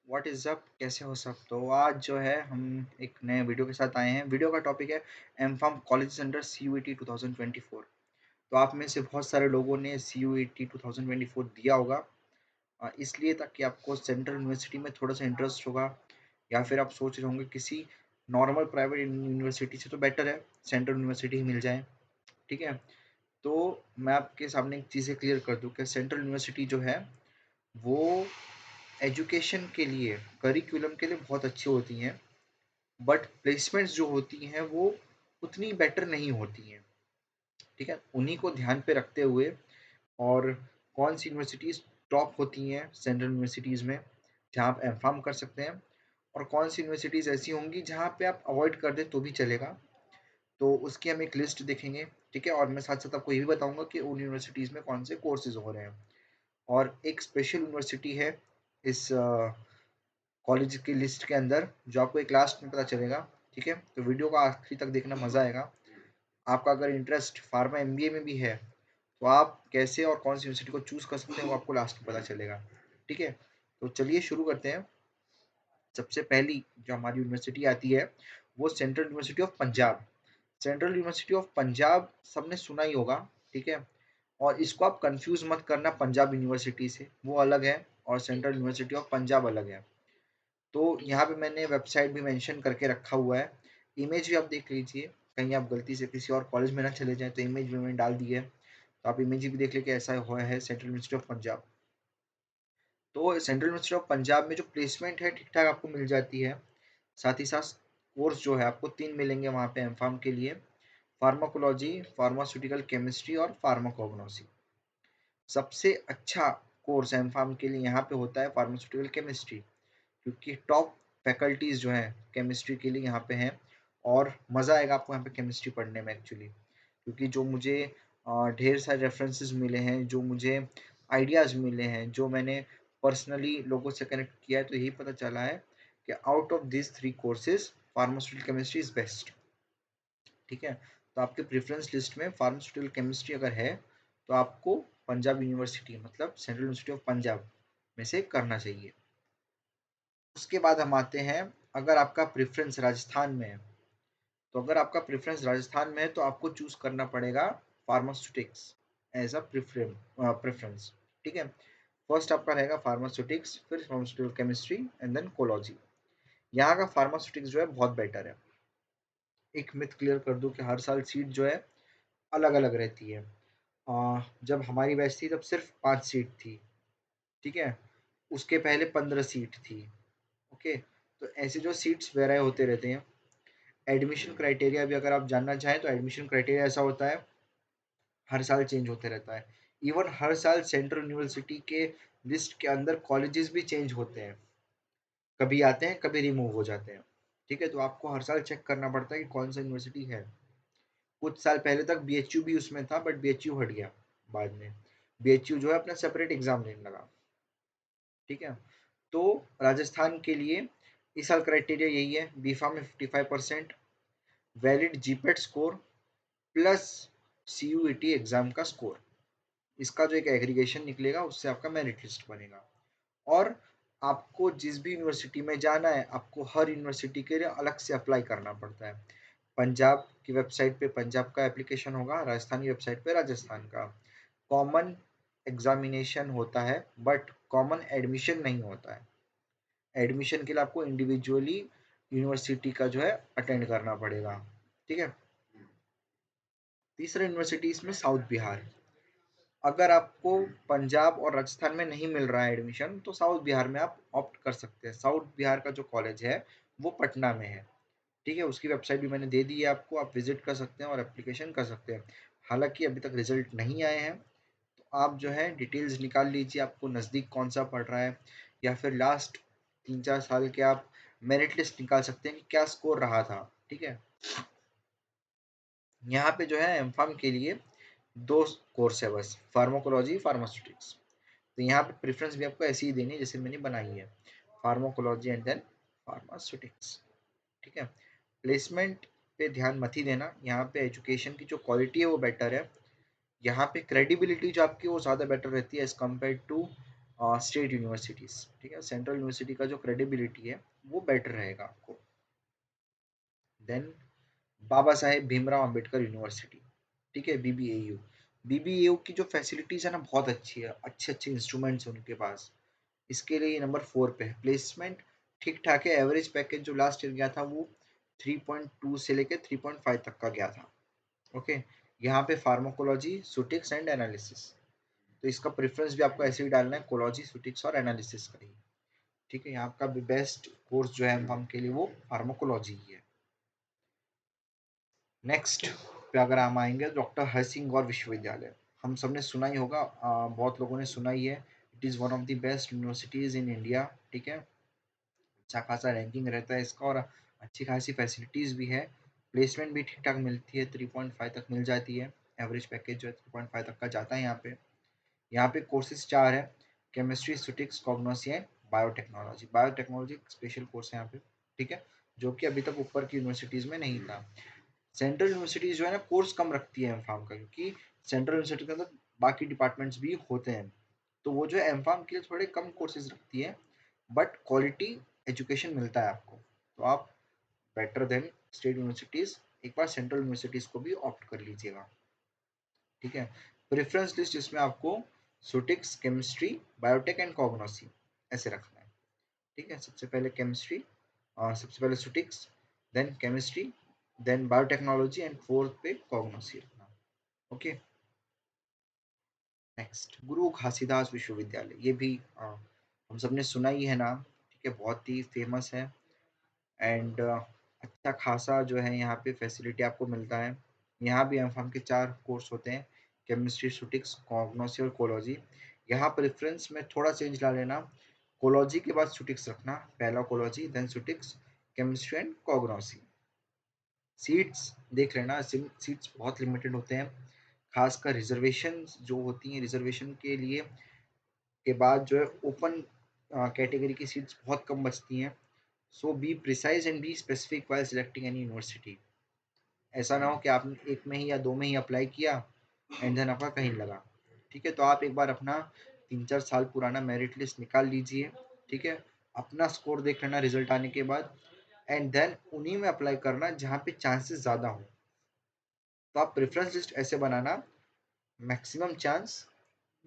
What is up, कैसे हो सब। तो आज जो है हम एक नए वीडियो के साथ आए हैं। वीडियो का टॉपिक है M pharm college under CUET 2024। तो आप में से बहुत सारे लोगों ने CUET 2024 दिया होगा, इसलिए ताकि आपको सेंट्रल यूनिवर्सिटी में थोड़ा सा इंटरेस्ट होगा, या फिर आप सोच रहे होंगे किसी नॉर्मल प्राइवेट यूनिवर्सिटी से तो बेटर है सेंट्रल यूनिवर्सिटी ही मिल जाए। ठीक है, तो मैं आपके सामने एक चीज़ें क्लियर कर दूँ कि सेंट्रल यूनिवर्सिटी जो है वो एजुकेशन के लिए, करिकुलम के लिए बहुत अच्छी होती हैं, बट प्लेसमेंट्स जो होती हैं वो उतनी बेटर नहीं होती हैं। ठीक है, उन्हीं को ध्यान पे रखते हुए और कौन सी यूनिवर्सिटीज़ टॉप होती हैं सेंट्रल यूनिवर्सिटीज़ में जहाँ आप एम कर सकते हैं, और कौन सी यूनिवर्सिटीज़ ऐसी होंगी जहाँ पे आप अवॉइड कर दें तो भी चलेगा। तो उसकी हम एक लिस्ट देखेंगे। ठीक है, और मैं साथ साथ आपको ये भी बताऊंगा कि उन यूनिवर्सिटीज़ में कौन से कोर्सेज हो रहे हैं। और एक स्पेशल यूनिवर्सिटी है इस कॉलेज की लिस्ट के अंदर, जो आपको एक लास्ट में पता चलेगा। ठीक है, तो वीडियो का आखिरी तक देखना, मज़ा आएगा। आपका अगर इंटरेस्ट फार्मा MBA में भी है तो आप कैसे और कौन सी यूनिवर्सिटी को चूज़ कर सकते हैं वो आपको लास्ट में पता चलेगा। ठीक है, तो चलिए शुरू करते हैं। सबसे पहली जो हमारी यूनिवर्सिटी आती है वो central university of Punjab. Central university of Punjab सबने सुना ही होगा। ठीक है, और इसको आप कंफ्यूज मत करना पंजाब यूनिवर्सिटी से, वो अलग है और सेंट्रल यूनिवर्सिटी ऑफ पंजाब अलग है। तो यहाँ पे मैंने वेबसाइट भी मेंशन करके रखा हुआ है, इमेज भी आप देख लीजिए, कहीं आप गलती से किसी और कॉलेज में ना चले जाएं तो इमेज भी मैंने डाल दी है, तो आप इमेज भी देख लीजिए ऐसा हुआ है सेंट्रल यूनिवर्सिटी ऑफ पंजाब। तो सेंट्रल यूनिवर्सिटी ऑफ पंजाब में जो प्लेसमेंट है ठीक ठाक आपको मिल जाती है। साथ ही साथ कोर्स जो है आपको 3 मिलेंगे वहाँ पे एम के लिए: फार्माकोलॉजी, फार्मास्यूटिकल केमिस्ट्री और फार्माकोग्नोसी। सबसे अच्छा कोर्स एम के लिए यहाँ पे होता है फार्मास्यूटिकल केमिस्ट्री, क्योंकि टॉप फैकल्टीज़ जो हैं केमिस्ट्री के लिए यहाँ पे हैं, और मज़ा आएगा आपको यहाँ पे केमिस्ट्री पढ़ने में एक्चुअली। क्योंकि जो मुझे ढेर सारे रेफरेंसेस मिले हैं, जो मुझे आइडियाज़ मिले हैं, जो मैंने पर्सनली लोगों से कनेक्ट किया है, तो यही पता चला है कि out of this 3 courses pharmaceutical chemistry is best. ठीक है, तो आपके प्रेफरेंस लिस्ट में फार्मास्यूटिकल केमिस्ट्री अगर है तो आपको पंजाब यूनिवर्सिटी, मतलब सेंट्रल यूनिवर्सिटी ऑफ पंजाब में से करना चाहिए। उसके बाद हम आते हैं, अगर आपका प्रेफरेंस राजस्थान में है, तो अगर आपका प्रेफरेंस राजस्थान में है तो आपको चूज करना पड़ेगा फार्मास्यूटिक्स एज अ प्रेफरेंस। ठीक है, फर्स्ट आपका रहेगा फार्मास्यूटिक्स, फिर फार्मास्यूटिकल केमिस्ट्री एंड देन कोलॉजी। यहाँ का फार्मास्यूटिक्स जो है बहुत बेटर है। एक मिथ क्लियर कर दूं कि हर साल सीट जो है अलग अलग रहती है। जब हमारी बैच थी तब सिर्फ 5 सीट थी। ठीक है, उसके पहले 15 सीट थी। ओके, तो ऐसे जो सीट्स वेराई होते रहते हैं। एडमिशन क्राइटेरिया भी अगर आप जानना चाहें तो एडमिशन क्राइटेरिया ऐसा होता है, हर साल चेंज होते रहता है। इवन हर साल सेंट्रल यूनिवर्सिटी के लिस्ट के अंदर कॉलेजेस भी चेंज होते हैं, कभी आते हैं कभी रिमूव हो जाते हैं। ठीक है, तो आपको हर साल चेक करना पड़ता है कि कौन सा यूनिवर्सिटी है। कुछ साल पहले तक BHU भी उसमें था, बट BHU हट गया बाद में। BHU जो है अपना सेपरेट एग्जाम लेने लगा। ठीक है, तो राजस्थान के लिए इस साल क्राइटेरिया यही है: बीफार्म में 55%, valid GPAT score plus CUET exam का स्कोर। इसका जो एक एग्रीगेशन निकलेगा उससे आपका मेरिट लिस्ट बनेगा। और आपको जिस भी यूनिवर्सिटी में जाना है, आपको हर यूनिवर्सिटी के लिए अलग से अप्लाई करना पड़ता है। पंजाब की वेबसाइट पे पंजाब का एप्लीकेशन होगा, राजस्थान की वेबसाइट पे राजस्थान का। कॉमन एग्जामिनेशन होता है बट कॉमन एडमिशन नहीं होता है। एडमिशन के लिए आपको इंडिविजुअली यूनिवर्सिटी का जो है अटेंड करना पड़ेगा। ठीक है, तीसरा यूनिवर्सिटी इसमें साउथ बिहार। अगर आपको पंजाब और राजस्थान में नहीं मिल रहा है एडमिशन तो साउथ बिहार में आप ऑप्ट कर सकते हैं। साउथ बिहार का जो कॉलेज है वो पटना में है। ठीक है, उसकी वेबसाइट भी मैंने दे दी है आपको, आप विजिट कर सकते हैं और एप्लीकेशन कर सकते हैं। हालांकि अभी तक रिजल्ट नहीं आए हैं, तो आप जो है डिटेल्स निकाल लीजिए, आपको नज़दीक कौन सा पड़ रहा है, या फिर लास्ट 3-4 साल के आप मेरिट लिस्ट निकाल सकते हैं कि क्या स्कोर रहा था। ठीक है, यहाँ पे जो है एम के लिए 2 कोर्स है बस, फार्माकोलॉजी, फार्मास्यूटिक्स। तो यहाँ पे प्रेफरेंस भी आपको ऐसी ही देनी है जैसे मैंने बनाई है, फार्माकोलॉजी एंड देन फार्मास्यूटिक्स। ठीक है, प्लेसमेंट पे ध्यान मत ही देना, यहाँ पे एजुकेशन की जो क्वालिटी है वो बेटर है। यहाँ पे क्रेडिबिलिटी जो आपकी वो ज़्यादा बेटर रहती है as compare to state universities, ठीक है। सेंट्रल यूनिवर्सिटी का जो क्रेडिबिलिटी है वो बेटर रहेगा आपको। देन बाबा साहेब भीमराव अंबेडकर यूनिवर्सिटी, ठीक है, बीबीएयू। बीबीएयू की जो फैसिलिटीज़ है ना बहुत अच्छी है, अच्छे अच्छे इंस्ट्रूमेंट्स हैं उनके पास। इसके लिए नंबर 4 पे है। प्लेसमेंट ठीक ठाक है। एवरेज पैकेज जो लास्ट ईयर गया था वो 3.2 से लेके 3.5 तक का गया था। ओके, यहाँ पे फार्माकोलॉजी, सुटिक्स एंड एनालिसिस। तो इसका प्रेफरेंस भी आपको ऐसे ही डालना है, कोलॉजी, सुटिक्स और एनालिसिस का ही, ठीक है। यहाँ का बेस्ट कोर्स जो है एमफार्म के लिए वो फार्माकोलॉजी ही है। नेक्स्ट पे अगर हम आएंगे, डॉक्टर हर सिंह गौर विश्वविद्यालय, हम सबने सुना ही होगा, बहुत लोगों ने सुना ही है। It is one of the best universities in India, ठीक है। अच्छा खासा रैंकिंग रहता है इसका और अच्छी खासी फैसिलिटीज़ भी है। प्लेसमेंट भी ठीक ठाक मिलती है, 3.5 तक मिल जाती है। एवरेज पैकेज जो है 3.5 तक का जाता है यहाँ पे। यहाँ पे कोर्सेज 4 है, chemistry, ceutics, cognosy and biotechnology. Biotechnology special course है यहाँ पे, ठीक है, जो कि अभी तक ऊपर की यूनिवर्सिटीज़ में नहीं था। सेंट्रल यूनिवर्सिटीज़ जो है ना कोर्स कम रखती है एमफार्म का, क्योंकि सेंट्रल यूनिवर्सिटी के अंदर बाकी डिपार्टमेंट्स भी होते हैं, तो वो जो है एमफार्म के लिए थोड़े कम कोर्सेज रखती है, बट क्वालिटी एजुकेशन मिलता है आपको। तो आप बेटर देन स्टेट यूनिवर्सिटीज़ एक बार सेंट्रल यूनिवर्सिटीज़ को भी ऑप्ट कर लीजिएगा, ठीक है। प्रेफरेंस लिस्ट इसमें आपको सुटिक्स, केमिस्ट्री, बायोटेक एंड कॉग्नोसी ऐसे रखना है, ठीक है। सबसे पहले केमिस्ट्री, सबसे पहले ceutics, then chemistry, then biotechnology and fourth पे कॉग्नोसी रखना। ओके, नेक्स्ट गुरु घासीदास विश्वविद्यालय, ये भी हम सबने सुना ही है नाम, ठीक है, बहुत ही फेमस है। एंड अच्छा खासा जो है यहाँ पे फैसिलिटी आपको मिलता है। यहाँ भी एमफार्म के 4 कोर्स होते हैं, केमिस्ट्री, सुटिक्स, कॉग्नोसी और कोलॉजी। यहाँ प्रेफरेंस में थोड़ा चेंज ला लेना, कोलॉजी के बाद सुटिक्स रखना, पहला कोलॉजी देन सुटिक्स, केमिस्ट्री एंड कॉग्नोसी। सीट्स देख लेना, सीट्स बहुत लिमिटेड होते हैं, खासकर रिजर्वेशन जो होती हैं, रिजर्वेशन के लिए के बाद जो है ओपन कैटेगरी की सीट्स बहुत कम बचती हैं। So be precise and be specific while selecting any university. ऐसा ना हो कि आपने एक में ही या दो में ही अप्लाई किया एंड देन आपका कहीं लगा, ठीक है। तो आप एक बार अपना 3-4 साल पुराना मेरिट लिस्ट निकाल लीजिए, ठीक है, अपना स्कोर देख लेना रिजल्ट आने के बाद, एंड देन उन्हीं में अप्लाई करना जहाँ पे चांसेस ज़्यादा हो। तो आप प्रेफरेंस लिस्ट ऐसे बनाना, मैक्सिमम चांस,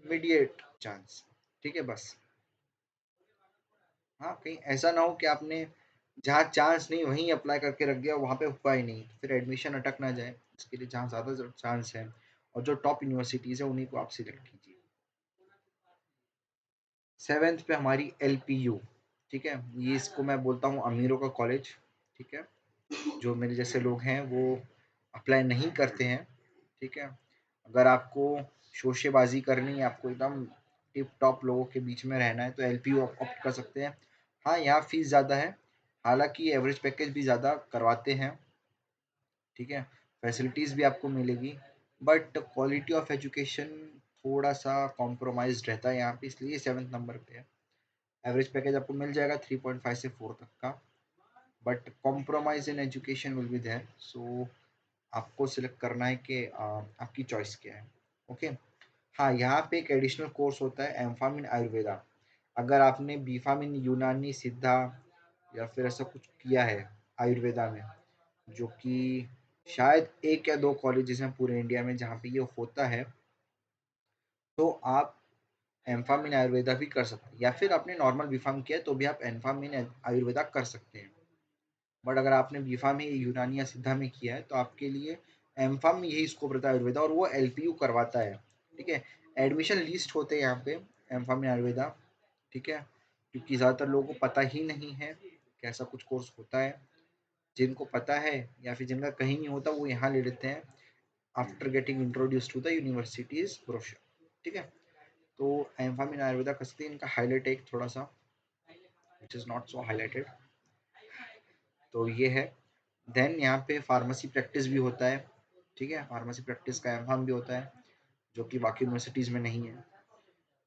मीडिएट चांस, ठीक है बस। हाँ, कहीं ऐसा ना हो कि आपने जहाँ चांस नहीं वहीं अप्लाई करके रख दिया, वहाँ पे हुआ ही नहीं, फिर एडमिशन अटक ना जाए। इसके लिए जहाँ ज़्यादा चांस है और जो टॉप यूनिवर्सिटीज़ है उन्हीं को आप सिलेक्ट कीजिए। 7th पे हमारी LPU, ठीक है, ये इसको मैं बोलता हूँ अमीरों का कॉलेज, ठीक है। जो मेरे जैसे लोग हैं वो अप्लाई नहीं करते हैं, ठीक है। अगर आपको शोशेबाजी करनी है, आपको एकदम टिप टॉप लोगों के बीच में रहना है, तो LPU आप ऑप्ट कर सकते हैं। हाँ, यहाँ फीस ज़्यादा है, हालांकि एवरेज पैकेज भी ज़्यादा करवाते हैं, ठीक है। फैसिलिटीज़ भी आपको मिलेगी, बट क्वालिटी ऑफ एजुकेशन थोड़ा सा कॉम्प्रोमाइज रहता है यहाँ पे, इसलिए 7th नंबर पे है। एवरेज पैकेज आपको मिल जाएगा 3.5 से 4 तक का, but compromise in education will be there. सो आपको सिलेक्ट करना है कि आपकी चॉइस क्या है। ओके, हाँ, यहाँ पे एक एडिशनल कोर्स होता है एम इन आयुर्वेदा। अगर आपने बी इन यूनानी सिद्धा या फिर ऐसा कुछ किया है आयुर्वेदा में, जो कि शायद एक या दो कॉलेजेस हैं पूरे इंडिया में जहाँ पे ये होता है, तो आप एम इन आयुर्वेदा भी कर सकते हैं, या फिर आपने नॉर्मल बी किया है तो भी आप एम इन आयुर्वेदा कर सकते हैं। बट अगर आपने बी में यूनानी या सिद्धा में किया है तो आपके लिए एम में यही स्कोप रहता है आयुर्वेदा, और वो LPU करवाता है, ठीक है। एडमिशन लिस्ट होते हैं यहाँ पे एम में आयुर्वेदा, ठीक है, क्योंकि ज़्यादातर लोगों को पता ही नहीं है कि ऐसा कुछ कोर्स होता है। जिनको पता है या फिर जिनका कहीं नहीं होता वो यहाँ ले लेते हैं after getting introduce to the universities brochure, ठीक है। तो एम इन आयुर्वेदा कर सकते हैं, इनका हाईलाइट है एक थोड़ा सा, which is not so highlighted, तो ये है। देन यहाँ पे फार्मेसी प्रैक्टिस भी होता है, ठीक है, फार्मेसी प्रैक्टिस का एम भी होता है, जो कि बाकी यूनिवर्सिटीज़ में नहीं है।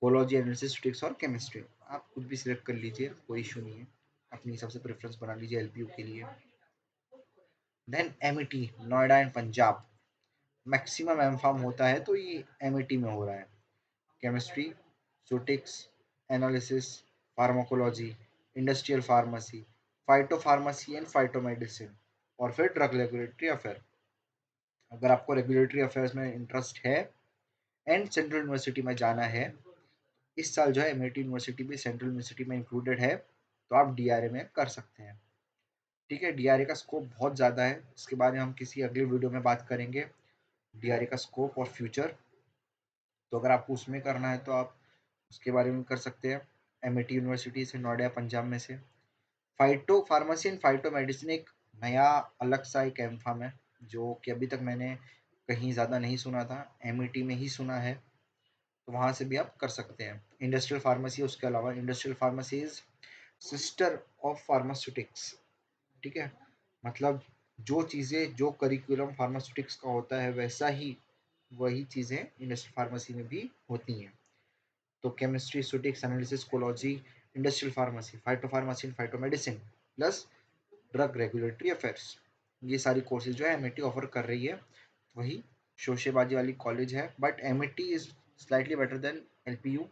कोलॉजी, एनालिसिस, स्टिक्स और केमिस्ट्री आप कुछ भी सिलेक्ट कर लीजिए, कोई इशू नहीं है, अपनी हिसाब से प्रेफरेंस बना लीजिए LPU के लिए। Then MET Noida and Punjab, maximum M होता है तो ये MET में हो रहा है। Chemistry, ceutics, analysis, pharmacology, industrial pharmacy, phyto pharmacy and phyto medicine, और फिर ड्रग रेगुलेटरी अफेयर। अगर आपको रेगुलेटरी अफेयर्स में इंटरेस्ट है एंड सेंट्रल यूनिवर्सिटी में जाना है, इस साल जो है एमआईटी यूनिवर्सिटी भी सेंट्रल यूनिवर्सिटी में इंक्लूडेड है, तो आप डीआरए में कर सकते हैं। ठीक है, डीआरए का स्कोप बहुत ज़्यादा है, इसके बारे में हम किसी अगले वीडियो में बात करेंगे, डीआरए का स्कोप और फ्यूचर। तो अगर आपको उसमें करना है तो आप उसके बारे में कर सकते हैं, एमआईटी यूनिवर्सिटी से, नोएडा पंजाब में से। Phyto pharmacy and phyto medicine एक नया अलग सा एक एम फार्म है, जो कि अभी तक मैंने कहीं ज़्यादा नहीं सुना था, एमआईटी में ही सुना है, तो वहाँ से भी आप कर सकते हैं। इंडस्ट्रियल फार्मेसी, उसके अलावा industrial pharmacy is sister of pharmaceutics. ठीक है, मतलब जो चीज़ें, जो करिकुलम फार्मास्यूटिक्स का होता है, वैसा ही वही चीज़ें इंडस्ट्रियल फार्मेसी में भी होती हैं। तो chemistry, statistics, analysis, cology, industrial pharmacy, phyto pharmacy, phyto medicine, plus drug regulatory affairs, ये सारी कोर्सेज जो है एमआईटी ऑफर कर रही है। वही शोशेबाजी वाली कॉलेज है, but MIT is slightly better than LPU.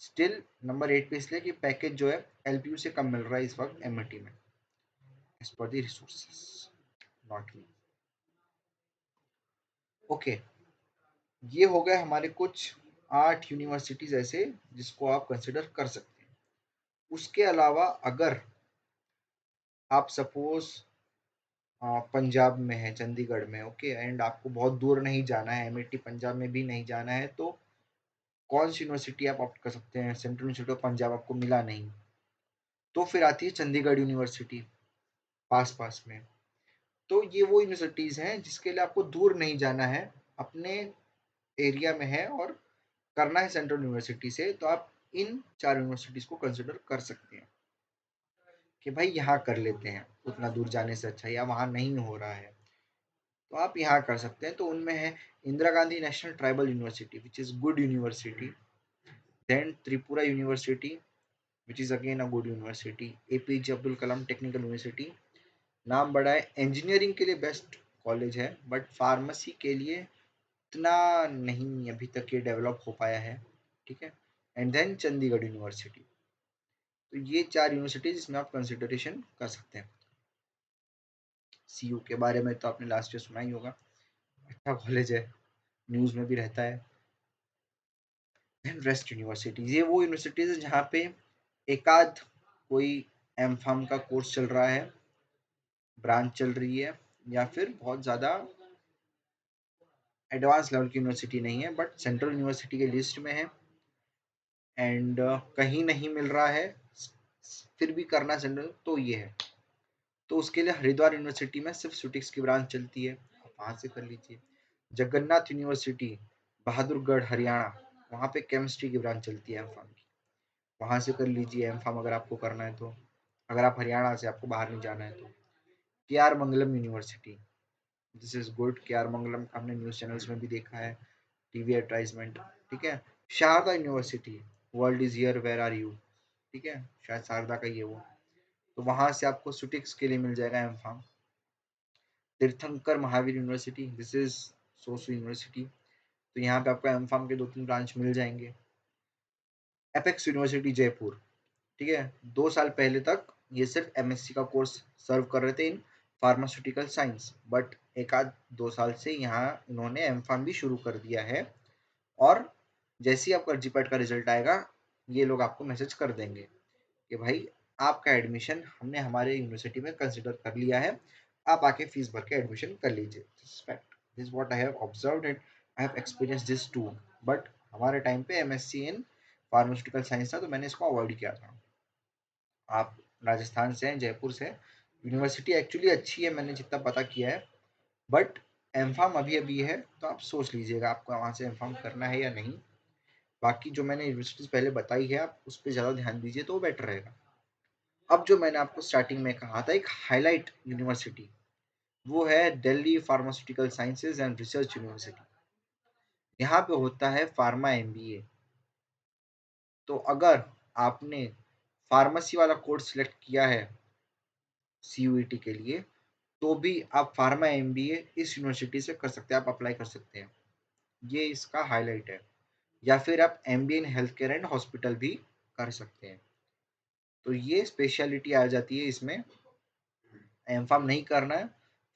Still number 8 पे इसलिए कि पैकेज जो है एलपीयू से कम मिल रहा है इस वक्त एमआईटी में, as per the resources, not me. Okay, ये हो गए हमारे कुछ 8 यूनिवर्सिटीज ऐसे जिसको आप कंसिडर कर सकते हैं। उसके अलावा अगर आप सपोज पंजाब में है, चंडीगढ़ में, ओके, एंड आपको बहुत दूर नहीं जाना है, एमआईटी पंजाब में भी नहीं जाना है, तो कौन सी यूनिवर्सिटी आप ऑप्ट कर सकते हैं? सेंट्रल यूनिवर्सिटी ऑफ पंजाब आपको मिला नहीं, तो फिर आती है चंडीगढ़ यूनिवर्सिटी, पास पास में। तो ये वो यूनिवर्सिटीज़ हैं जिसके लिए आपको दूर नहीं जाना है, अपने एरिया में है और करना है सेंट्रल यूनिवर्सिटी से, तो आप इन 4 यूनिवर्सिटीज़ को कंसिडर कर सकते हैं कि भाई यहाँ कर लेते हैं, उतना दूर जाने से अच्छा, या वहाँ नहीं हो रहा है तो आप यहाँ कर सकते हैं। तो उनमें है Indira Gandhi national tribal university, which is good university, then Tripura university, which is again a good university, APJ Abdul Kalam technical university, नाम बड़ा है, इंजीनियरिंग के लिए बेस्ट कॉलेज है, बट फार्मेसी के लिए इतना नहीं अभी तक ये डेवलप हो पाया है। ठीक है, एंड देन चंडीगढ़ यूनिवर्सिटी। तो ये 4 यूनिवर्सिटी जिसमें आप कंसिडरेशन कर सकते हैं। सीयू के बारे में तो आपने लास्ट ईयर सुना ही होगा, अच्छा कॉलेज है, न्यूज़ में भी रहता है। एंड रेस्ट यूनिवर्सिटीज, ये वो यूनिवर्सिटीज है जहाँ पे एकाध कोई एम फार्म का कोर्स चल रहा है, ब्रांच चल रही है, या फिर बहुत ज़्यादा एडवांस लेवल की यूनिवर्सिटी नहीं है, बट सेंट्रल यूनिवर्सिटी के लिस्ट में है, एंड कहीं नहीं मिल रहा है फिर भी करना सेंट्रल, तो ये है। तो उसके लिए हरिद्वार यूनिवर्सिटी में सिर्फ सुटिक्स की ब्रांच चलती है, आप वहाँ से कर लीजिए। जगन्नाथ यूनिवर्सिटी, बहादुरगढ़, हरियाणा, वहाँ पे केमिस्ट्री की ब्रांच चलती है एम फार्म की, वहाँ से कर लीजिए एम फार्म अगर आपको करना है तो, अगर आप हरियाणा से, आपको बाहर नहीं जाना है तो। K R Mangalam university, this is good, K R Mangalam का हमने न्यूज़ चैनल्स में भी देखा है, टीवी एडवर्टाइजमेंट। ठीक है, Sharda university, world is here where are you, ठीक है, शायद शारदा का ही है वो, तो वहाँ से आपको सुटिक्स के लिए मिल जाएगा M pharm. Tirthankar Mahaveer university, this is सोसू यूनिवर्सिटी, तो यहाँ पे आपको एम फार्म के 2-3 ब्रांच मिल जाएंगे। एपेक्स यूनिवर्सिटी जयपुर, ठीक है, 2 साल पहले तक ये सिर्फ एमएससी का कोर्स सर्व कर रहे थे इन फार्मास्यूटिकल साइंस, बट एक आध 2 साल से यहाँ इन्होंने एम फार्म भी शुरू कर दिया है, और जैसे ही आपका जीपैट का रिजल्ट आएगा, ये लोग आपको मैसेज कर देंगे कि भाई आपका एडमिशन हमने हमारे यूनिवर्सिटी में कंसिडर कर लिया है, आप आके फीस भर के एडमिशन कर लीजिए। This what I have observed and I have experience this too, but हमारे टाइम पे एमएससी इन फार्मास्यूटिकल साइंस था, तो मैंने इसको अवॉइड किया था। आप राजस्थान से हैं, जयपुर से, यूनिवर्सिटी एक्चुअली अच्छी है, मैंने जितना पता किया है, बट एम फार्म अभी अभी है, तो आप सोच लीजिएगा आपको वहाँ से एम फार्म करना है या नहीं। बाकी जो मैंने यूनिवर्सिटीज पहले बताई है, आप उस पर ज़्यादा ध्यान दीजिए तो वो बेटर रहेगा। अब जो मैंने आपको स्टार्टिंग में कहा था एक हाईलाइट यूनिवर्सिटी, वो है Delhi pharmaceutical sciences and research university. यहाँ पे होता है फार्मा एमबीए। तो अगर आपने फार्मेसी वाला कोर्स सिलेक्ट किया है सीयूईटी के लिए, तो भी आप फार्मा एमबीए इस यूनिवर्सिटी से कर सकते हैं, आप अप्लाई कर सकते हैं, ये इसका हाईलाइट है। या फिर आप MBA in health care and hospital भी कर सकते हैं। तो ये स्पेशलिटी आ जाती है इसमें। एम फार्म नहीं करना है,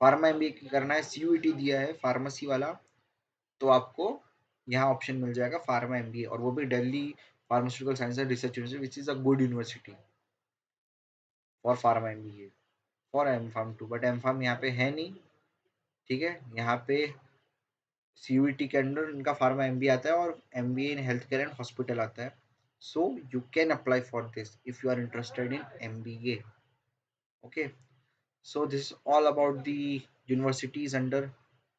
फार्मा एमबीए करना है, सीयूईटी दिया है फार्मेसी वाला, तो आपको यहाँ ऑप्शन मिल जाएगा फार्मा एमबीए, और वो भी Delhi pharmaceutical science and research university, which is a good university for pharma MBA, for M pharm too. But M pharm यहाँ पे है नहीं, ठीक है। यहाँ पे सीयूईटी के अंडर उनका फार्मा एमबीए आता है और MBA in health care and hospital आता है। So you can apply for this if you are interested in MBA. Okay, so this is all about the universities under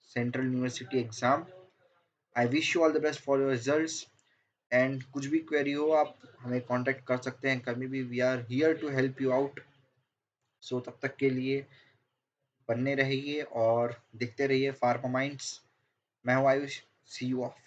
central university exam. I wish you all the best for your results, and कुछ भी query हो आप हमें contact कर सकते हैं कभी भी, we are here to help you out. So तब तक के लिए बने रहिए और देखते रहिए फार्मा माइंड्स। मैं हूँ आयुष, सी यू ऑफ।